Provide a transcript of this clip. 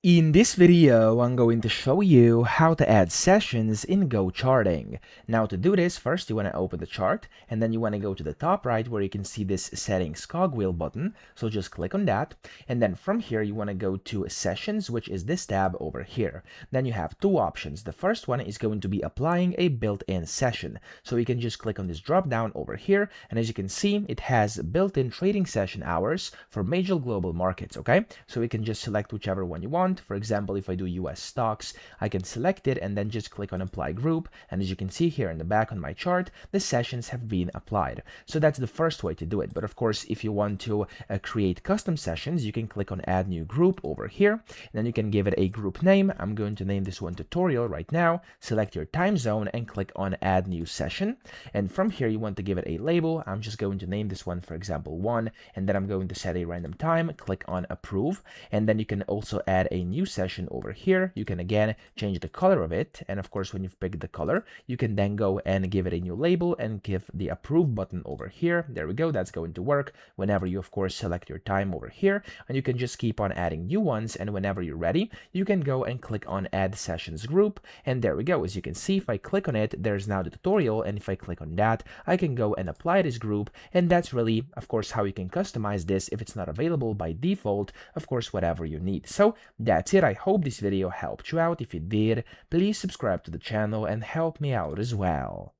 In this video, I'm going to show you how to add sessions in GoCharting. Now to do this, first you want to open the chart and then you want to go to the top right where you can see this settings cogwheel button. So just click on that. And then from here, you want to go to sessions, which is this tab over here. Then you have two options. The first one is going to be applying a built-in session. So you can just click on this drop down over here. And as you can see, it has built-in trading session hours for major global markets. Okay, so we can just select whichever one you want. For example, if I do US stocks, I can select it and then just click on apply group. And as you can see here in the back on my chart, the sessions have been applied. So that's the first way to do it. But of course, if you want to create custom sessions, you can click on add new group over here. And then you can give it a group name. I'm going to name this one tutorial right now. Select your time zone and click on add new session. And from here, you want to give it a label. I'm just going to name this one, for example, 1. And then I'm going to set a random time. Click on approve. And then you can also add a new session over here. You can again change the color of it, and of course when you've picked the color, you can then go and give it a new label and give the approve button over here. There we go. That's going to work whenever you of course select your time over here, and you can just keep on adding new ones, and whenever you're ready, you can go and click on add sessions group, and there we go. As you can see, if I click on it, there's now the tutorial, and if I click on that, I can go and apply this group, and that's really of course how you can customize this if it's not available by default, of course whatever you need. So that's it. I hope this video helped you out. If it did, please subscribe to the channel and help me out as well.